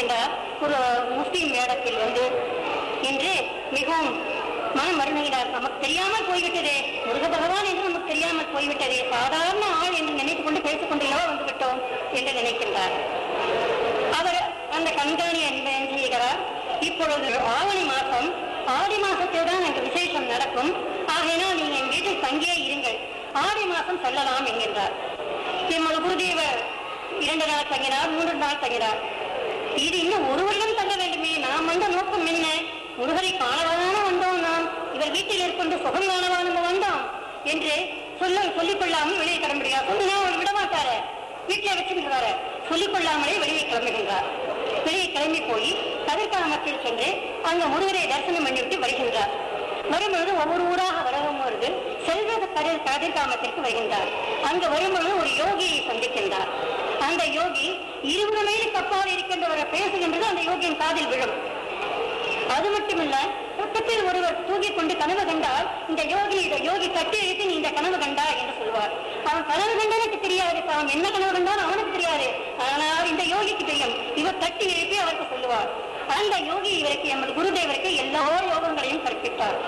சொல்கின்றார் ஒரு முஸ்லீம் வேடத்தில் என்று மிகவும் மனம் மருணுகிறார். நமக்கு தெரியாமல் போய்விட்டதே, முருக பகவான் என்று நமக்கு தெரியாமல் போய்விட்டதே, சாதாரண ஆள் என்று நினைத்துக் கொண்டு பேசிக்கொண்டே வந்துவிட்டோம் என்று நினைக்கின்றார். அவர் அந்த கண்காணி என்ன செய்கிறார், இப்பொழுது ஆவணி மாசம், ஆடி மாசத்தில் தான் அங்கு விசேஷம் நடக்கும், ஆகையினால் நீங்கள் என் வீட்டில் தங்கியே இருங்கள், ஆடி மாசம் செல்லலாம் என்கின்றார். எம்மது குருதேவர் 2 நாள் தங்கினார், 3 நாள் தங்கினார். இது இன்னும் ஒரு வருடம் தங்க வேண்டுமே, நாம் வந்த நோக்கம் என்ன, முருகரை காணவான வந்தோம், நாம் இவர் வீட்டில் இருக்கின்ற சுகம் காணவா நம்ம வந்தோம் என்று சொல்லிக் கொள்ளாமல் வெளியே கிளம்ப முடியாது. சொன்னா அவர் விடமாட்டார, வீட்டிலே வச்சுக்கிறார, சொல்லிக் கொள்ளாமலே வெளியே கிளம்புகின்றார். வெளியே கிளம்பி போய் கதிர்காமத்தில் சென்று அங்க முருகரை தரிசனம் பண்ணிவிட்டு வருகின்றார். வரும்பொழுது ஒவ்வொரு ஊராக வரும்பொழுது செல்வ கதிர்காமத்திற்கு வருகின்றார். அங்கு வரும்பொழுது ஒரு யோகியை சந்திக்கின்றார். அந்த யோகி 20 மைலுக்கு அப்பால் இருக்கின்றவரை பேசுகின்றது அந்த யோகியின் காதில் விழும். அது மட்டுமல்ல, பக்கத்தில் ஒருவர் தூக்கிக் கொண்டு கனவு கண்டால் இந்த யோகி தட்டி எழுத்து நீ இந்த கனவு கண்டா என்று சொல்வார். அவன் கனவு கண்டனுக்கு தெரியாது, அவன் என்ன கனவு கண்டால் அவனுக்கு தெரியாது, ஆனால் இந்த யோகிக்கு தெரியும். இவர் தட்டி எழுப்பி அவருக்கு சொல்லுவார். அந்த யோகி இவருக்கு, எமது குருதேவருக்கு எல்லா யோகங்களையும் கற்பித்தார்.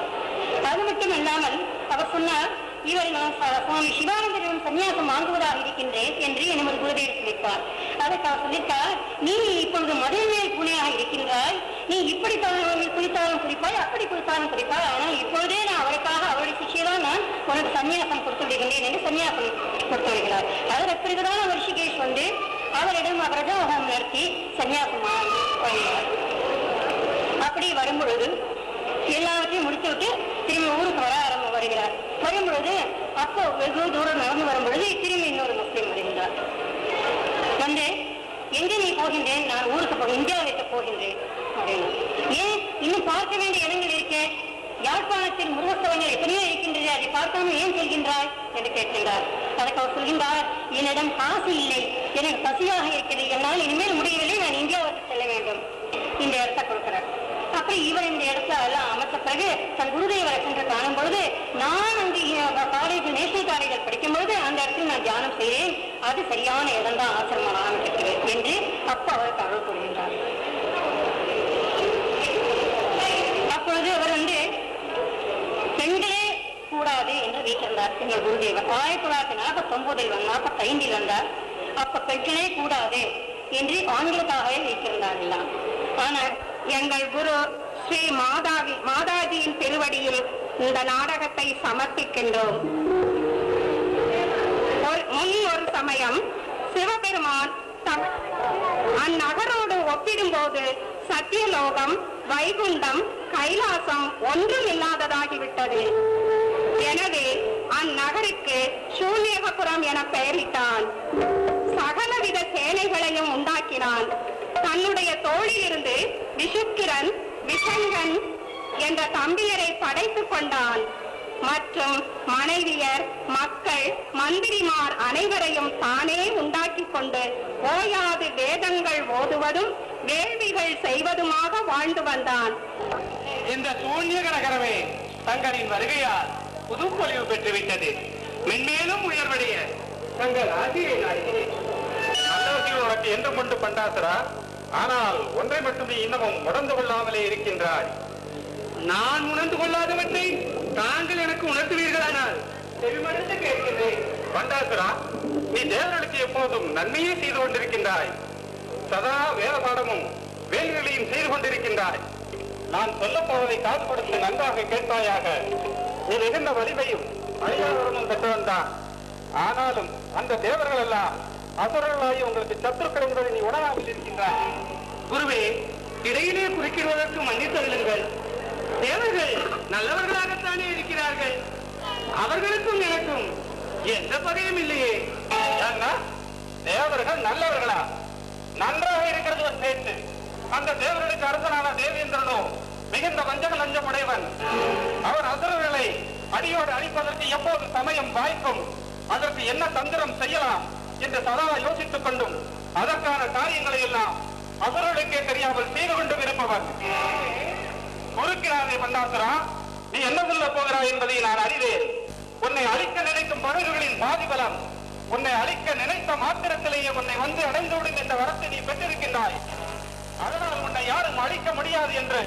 அது மட்டும் இல்லாமல் அவர் சொன்னார், இவர் நான் சுவாமி சிவானந்தரிடம் சன்னியாசம் வாங்குவதாக இருக்கின்றேன் என்று எமது குருதேவர் சொல்லித்தார். அதற்கு அவர் சொல்லித்தார், நீ இப்பொழுது மதுரையில் புனையாக இருக்கின்றாய், நீ இப்படி குளித்தாலும் குளிப்பாய், அப்படி குளித்தாலும் குளிப்பாய், ஆனால் இப்பொழுதே நான் அவருக்காக அவருடைய சிஷியதான் நான் உனக்கு சன்னியாசம் கொடுத்து விடுகின்றேன் என்று சன்னியாசம் கொடுத்து விடுகிறார். அதற்கு பிறகுதான் அவர் ரிஷிகேஷ் அவரிடம் அவரது நடத்தி சன்னியாசம் வாங்கினார். அப்படி வரும்பொழுது எல்லாவற்றையும் முடித்துவிட்டு திரும்பி ஊருக்கு வருகிறார். வரும்பொழுது அப்போ வெகு தூரம் நடந்து வரும்பொழுது திரும்பி இன்னொரு முஸ்லீம் வருகின்றார். எங்கே நீ போகின்றேன், நான் ஊருக்கு இந்தியாவிற்கு போகின்றேன் அப்படின்னு. ஏன் இன்னும் பார்க்க வேண்டிய இடங்கள் இருக்கே, யாழ்ப்பாணத்தில் முருகஸ்தலங்கள் எத்தனையோ இருக்கின்றது, அதை பார்க்காம ஏன் செல்கின்றாய் என்று கேட்கின்றார். அதற்கு அவர் சொல்கின்றார், என்னிடம் காசு இல்லை, எனக்கு பசியாக இருக்கிறது, என்னால் இனிமேல் முடியவில்லை, நான் இந்தியாவுக்கு செல்ல வேண்டும். இந்த இடத்தை கொடுக்கிறார். அப்புறம் இவர் இந்த இடத்துல எல்லாம் அமைச்ச பிறகு தன் குருதேவரை சென்று காணும் பொழுது, நான் அங்கு காலேஜ் நேஷனல் காலேஜில் படிக்கும் பொழுது அந்த இடத்தில் நான் தியானம் செய்தேன், அது சரியான இடம் தான் ஆசிரமம் ஆரம்பித்திருக்கிறேன் என்று அப்போ அவருக்கு அருள் கூறுகின்றார். அப்பொழுது அவர் பெண்களே கூடாது என்று வீட்டிருந்தார் எங்கள் குருதேவர். 1949 45 வந்தார். அப்ப பெண்களே கூடாது என்று ஆண்களுக்காகவே வீட்டிருந்தார்கள். ஆனால் எங்கள் குரு ஸ்ரீ மாதாஜியின் திருவடியில் இந்த நாடகத்தை சமர்ப்பிக்கின்றோம். ஒரு சமயம் சிவபெருமான் அந்நகரோடு ஒப்பிடும்போது சத்தியலோகம், வைகுண்டம், கைலாசம் ஒன்றும் இல்லாததாகிவிட்டது. எனவே அந்நகருக்கு சூன்யகபுரம் என பெயரிட்டான். சகலவித சேனைகளையும் உண்டாக்கினான். தன்னுடைய தோளிலிருந்து விஷுக்கிரன், விஷங்கன் என்ற தம்பியரை படைத்துக் கொண்டான். மற்றும் மனைவியர், மக்கள், மந்திரிமார் அனைவரையும் தானே உண்டாக்கி கொண்டு ஓயாது வேதங்கள் ஓதுவதும் வேள்விகள் செய்வதுமாக வாழ்ந்து வந்தான். இந்த சூன்யக நகரமே தங்களின் வருகையால் புதுப்பொலிவு பெற்றுவிட்டது. மென்மேலும் உயர்வடைய தங்கள் ஆசியை உனக்கு என்று கொண்டு பண்டாசரா. ஆனால் ஒன்றை மட்டும் நீ இன்னமும் உணர்ந்து கொள்ளாமலே இருக்கின்றாய். நான் உணர்ந்து கொள்ளாதவற்றை தாங்கள் எனக்கு உணர்த்துவீர்களானால் செவிமடுத்து கேட்கின்றேன். பண்டாசுரா, நீ தேவர்களுக்கு எப்போதும் நன்மையே செய்து கொண்டிருக்கின்றாய். சதா வேத பாடமும் வேள்விகளையும் செய்து கொண்டிருக்கின்றாய். நான் சொல்லப் போவதை காது கொடுத்து நன்றாக கேட்பாயாக. நீ மிகுந்த வலிமையும் அழியாதவரும் பெற்றவன் தான். ஆனாலும் அந்த தேவர்கள் எல்லாம் அசுரர்களாகி உங்களுக்கு சத்துருக்கள் என்பதை நீ உணராமல் இருக்கின்றாய். குருவே, இடையிலே குறுக்கிடுவதற்கு மன்னித்தருளுங்கள். தேவர்கள் நல்லவர்களாகத்தானே இருக்கிறார்கள். அவர்களுக்கும் எனக்கும் எந்த பகையும் இல்லையே. தேவர்கள் நல்லவர்களா? நன்றாக இருக்கிறது ஒரு பேச்சு. அந்த தேவர்களுக்கு அரசனான தேவேந்திரனோ மிகுந்த வஞ்சக லஞ்சமுடையவன். அவர் அசுரர்களை அடியோடு அழிப்பதற்கு எப்போது சமயம் வாய்க்கும், அதற்கு என்ன தந்திரம் செய்யலாம் என்று சதா யோசித்துக் கொண்டும் அதற்கான காரியங்களை எல்லாம் அசுரர்களுக்கே தெரியாமல் செய்து கொண்டும் இருப்பவர். பொறுக்கிறாரே பண்டாசுரா, நீ என்ன சொல்ல போகிறாய் என்பதை நான் அறிவேன். உன்னை அழிக்க நினைக்கும் படகுகளின் பாதிபலம் உன்னை அழிக்க நினைத்த மாத்திரத்திலேயே உன்னை வந்து அடைந்துவிடும் என்ற வரத்தை நீ பெற்றிருக்கின்றாய். அதனால் உன்னை யாரும் அழிக்க முடியாது என்று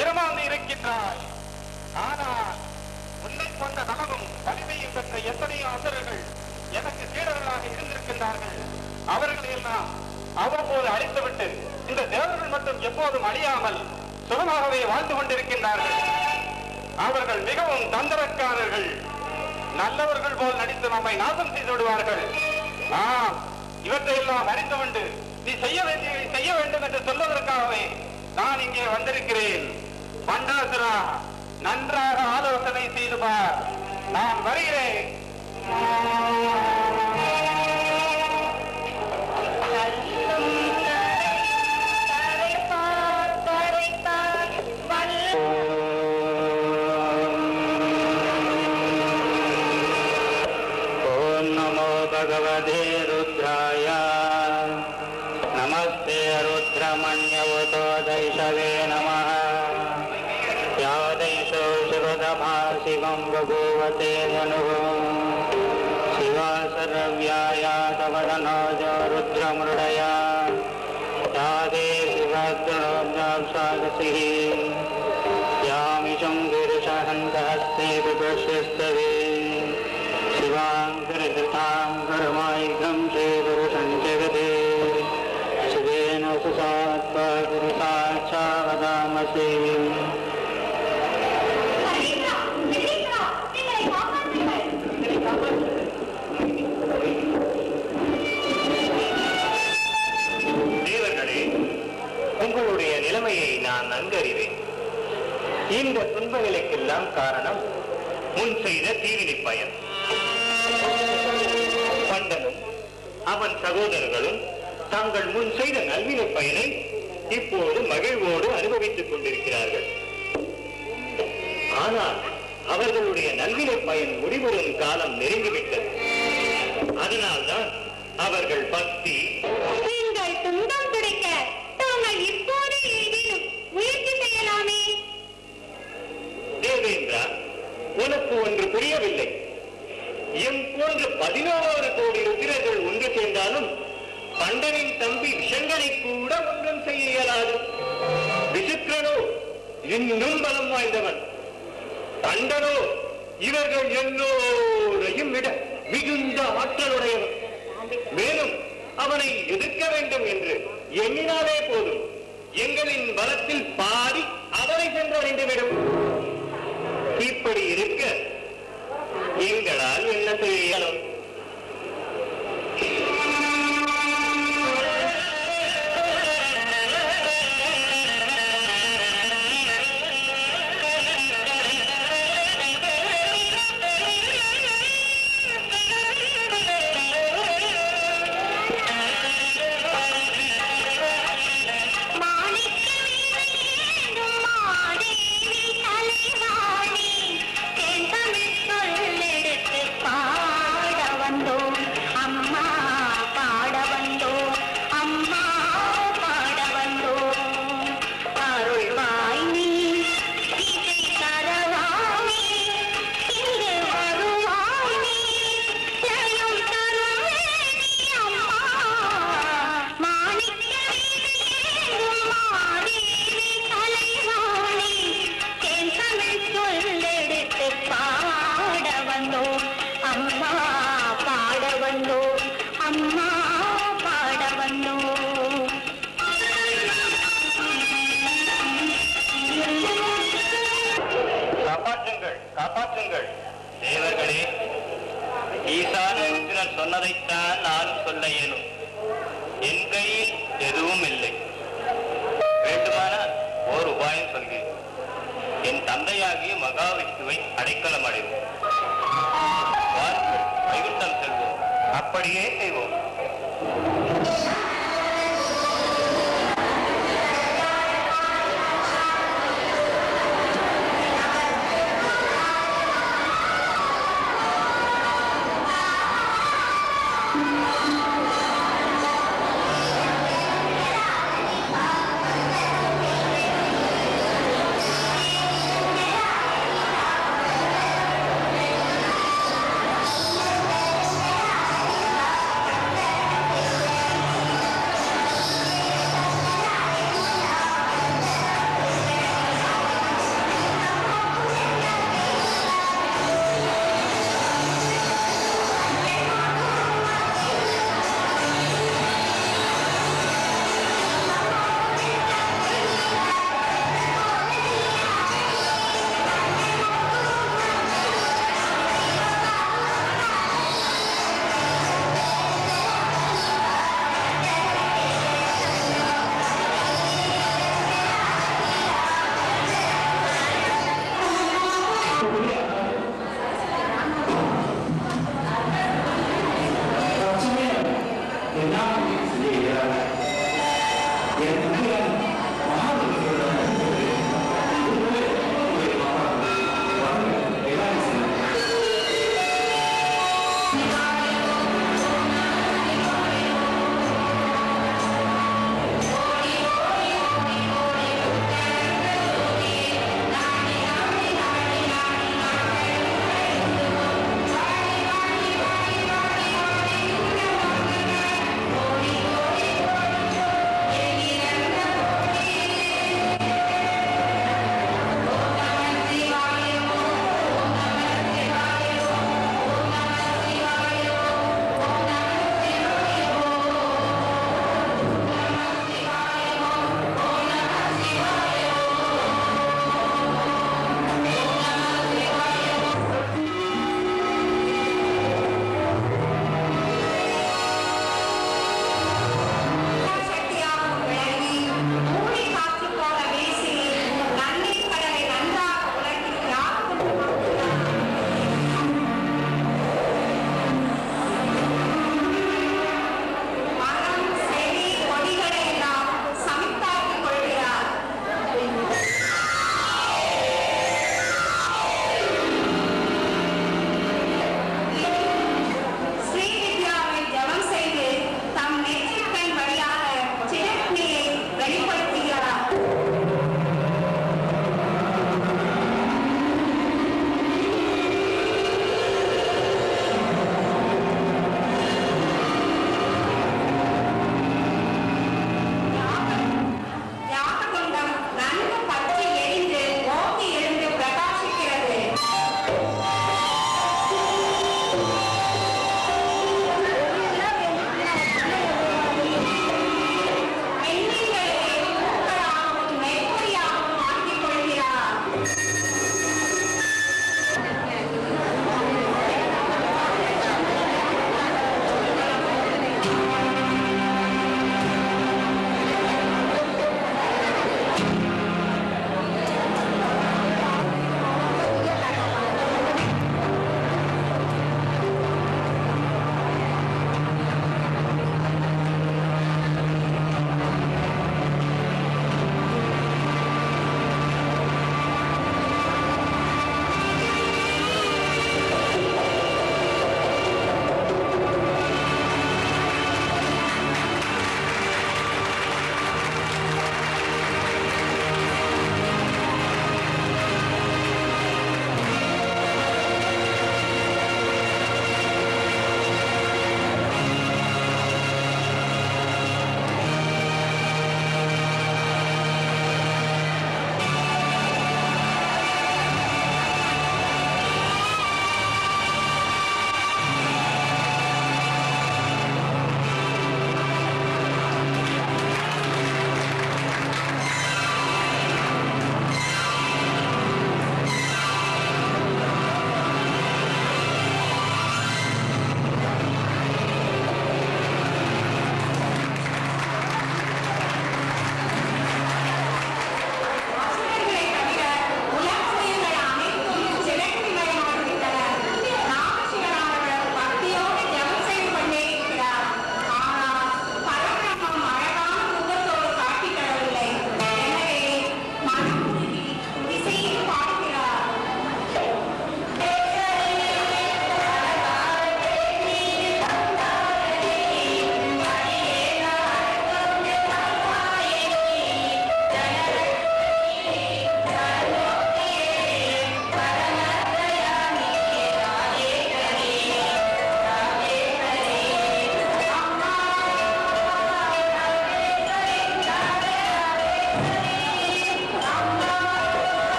இருமாந்து இருக்கின்றாய். ஆனால் உன்னை கொண்ட நலமும் வலிமையும் பெற்ற எத்தனையோ அசுரர்கள் எனக்கு சீடர்களாக இருந்திருக்கின்றார்கள். அவர்களை எல்லாம் அவ்வப்போது அழித்துவிட்டு இந்த தேவர்கள் மட்டும் எப்போதும் அழியாமல் சுகமாகவே வாழ்ந்து கொண்டிருக்கின்றார்கள். அவர்கள் மிகவும் தந்திரக்காரர்கள். நல்லவர்கள் போல் நடித்து நம்மை நாசம் செய்து விடுவார்கள். இவற்றையெல்லாம் அறிந்து கொண்டு நீ செய்ய வேண்டியதை செய்ய வேண்டும் என்று சொல்வதற்காகவே நான் இங்கே வந்திருக்கிறேன். பண்டாசுரா, நன்றாக ஆலோசனை செய்து பார். நான் வருகிறேன். ओम नमो भगवते रुद्राय। नमस्ते रुद्रमण्यवतो दैशवे नमः। या दैशो शिवदमा शिवं बभूवते धनुः। शिवा सर्व्याया तवदनो जो रुद्रमृडया। या दे शिवग्रणोऽब्जाक्षादसिः। यामिषं गिरिशहन्तहस्ते विपश्यस्तवे। शिवाङ्करधृतां कर्मायुधं श्रीपुरुषं जगते। शिवेन सुसात्वा गुरुसाक्षा वदामसि। தேவர்களே, உங்களுடைய நிலைமையை நான் நன்கறிவேன். இந்த துன்பங்களுக்கெல்லாம் காரணம் முன் செய்த தீவினை பயன். பண்டனும் அவன் சகோதரர்களும் தாங்கள் முன் செய்த நல்வினை பயனை இப்போது மகிழ்வோடு அனுபவித்துக் கொண்டிருக்கிறார்கள். ஆனால் அவர்களுடைய நல்வினை பயன் முடிவுறும் காலம் நெருங்கிவிட்டது. அதனால்தான் அவர்கள் பக்தி துன்பம் துடைக்க தாங்கள் இப்போது ஏதேனும் முயற்சி செய்யலாமே. தேவேந்திரா, உனக்கு ஒன்று புரியவில்லை. எம் போன்ற 11 கோடி ருத்திரர்கள் ஒன்று சேர்ந்தாலும் பண்டனின் தம்பி விஷங்கனை கூட ஒன்றும் செய்ய இயலாது. விசித்திரனோ இன்னும் பலம் வாய்ந்தவன். பண்டனோ இவர்கள் எல்லோரையும் விட மிகுந்த ஆற்றலுடையவன். மேலும் அவனை எதிர்க்க வேண்டும் என்று எண்ணினாலே போதும், எங்களின் பலத்தில் பாதி அவனை சென்றடைந்துவிடும். இப்படி இருக்க எங்களால் என்ன செய்யலாம்? காப்பாற்றுங்கள் தேவர்களே. ஈசான ருத்ரன் சொன்னதைத்தான் நானும் சொல்ல இயலும். என் கையில் எதுவும் இல்லை. வேண்டுமானால் ஓர் உபாயம் சொல்கிறேன். என் தந்தையாகிய மகாவிஷ்ணுவை அடைக்கலம் அடைவோம். வாருங்கள், வைகுண்டம் செல்வோம். அப்படியே செய்வோம்.